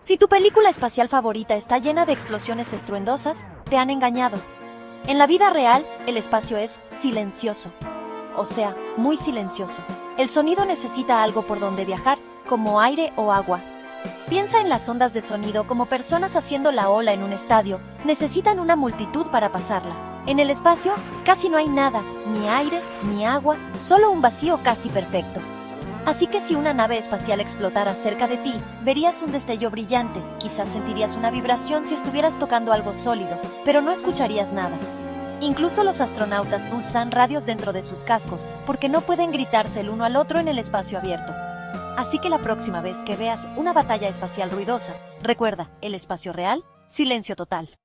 Si tu película espacial favorita está llena de explosiones estruendosas, te han engañado. En la vida real, el espacio es silencioso. O sea, muy silencioso. El sonido necesita algo por donde viajar, como aire o agua. Piensa en las ondas de sonido como personas haciendo la ola en un estadio. Necesitan una multitud para pasarla. En el espacio, casi no hay nada, ni aire, ni agua, solo un vacío casi perfecto. Así que si una nave espacial explotara cerca de ti, verías un destello brillante, quizás sentirías una vibración si estuvieras tocando algo sólido, pero no escucharías nada. Incluso los astronautas usan radios dentro de sus cascos, porque no pueden gritarse el uno al otro en el espacio abierto. Así que la próxima vez que veas una batalla espacial ruidosa, recuerda, el espacio real, silencio total.